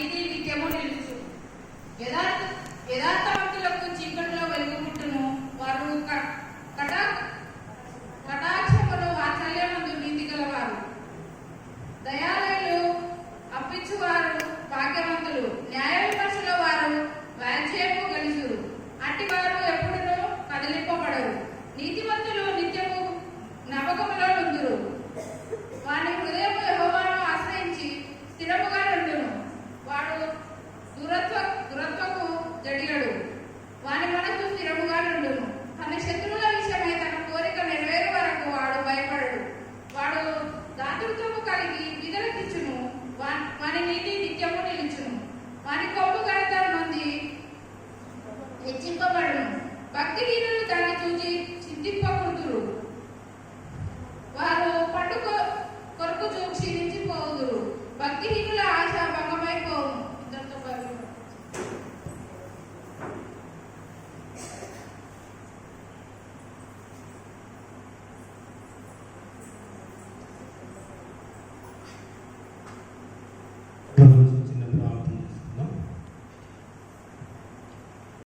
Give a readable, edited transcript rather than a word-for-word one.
నీతి నిత్యము నిలుచు. యథార్థవంతులకు చీకటిలో వెలుగుముట్టును. వారు కటాక్షములు వాత్సల్యమందు నీతి గలవారు. దయాలయులు అప్పించువారు భాగ్యవంతులు. న్యాయ విమర్శలో వారు వ్యాజ్యము గెలుచురు. అట్టివారు ఎప్పుడునూ కదిలింపబడరు. నీతిమంతులు నిత్యము నమ్మకములో నుందురు. వాని హృదయము యెహోవాను ఆశ్రయించి స్థిరముగా నుండును. వాడు దురత్వకు జడియడు. వాని మనసు స్థిరముగా నుండును. తన శత్రువుల విషయమై తన కోరిక నెరవేరు వరకు వాడు భయపడడు. వాడు దాతృత్వము కలిగి విదలకిచ్చును. వాని నీతి నిత్యము నిలుచును. వాని కొమ్ము ఘనత నుండి హెచ్చింపబడును. భక్తిహీనుల